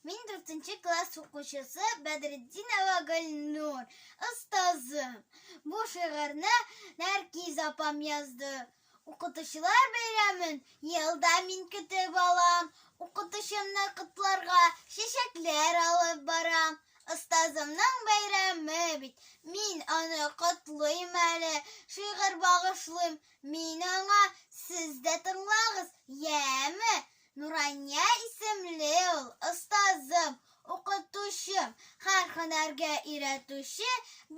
Мин 4 класс укучысы Бәдретдинова Гөлнур. Остазым. Бу шигырьне Нәркиз апам язды. Укытучылар бәйрәмен елда мин көтеп алам. Укытучымны котларга чәчәкләр алып барам. Остазымның бәйрәме бит. Мин аны котлыйм әле. Шигырь багышлыйм. Мин аңа, сез дә тыңлагыз, яме? Нурания исемле ул, остазым, укытучым, һәр һөнәргә өйрәтүче,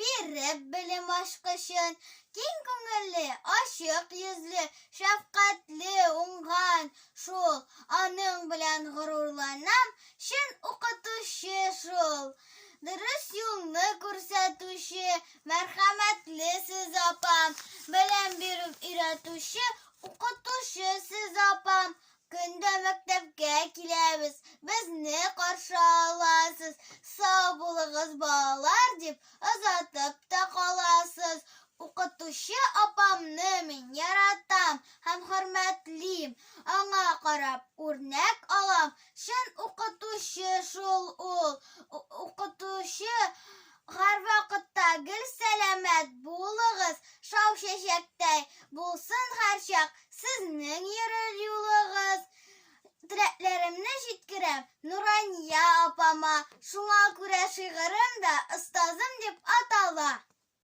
биреп белем ачкычын. Киң күңелле, ачык йөзле, шәфкатьле, уңган шул. Аның белән горурланам, чын укытучы шул. Дөрес юлны күрсәтүче, мәрхәмәтле сез апам. Белем биреп өйрәтүче, укытучы сез апам. Көндә мәктәпкә киләбез, безне каршы аласыз. Сау булыгыз балалар дип, озатып та каласыз. Укытучы апамны мин яратам һәм хөрмәтлим. Аңа карап үрнәк алам, чын укытучы шул ул.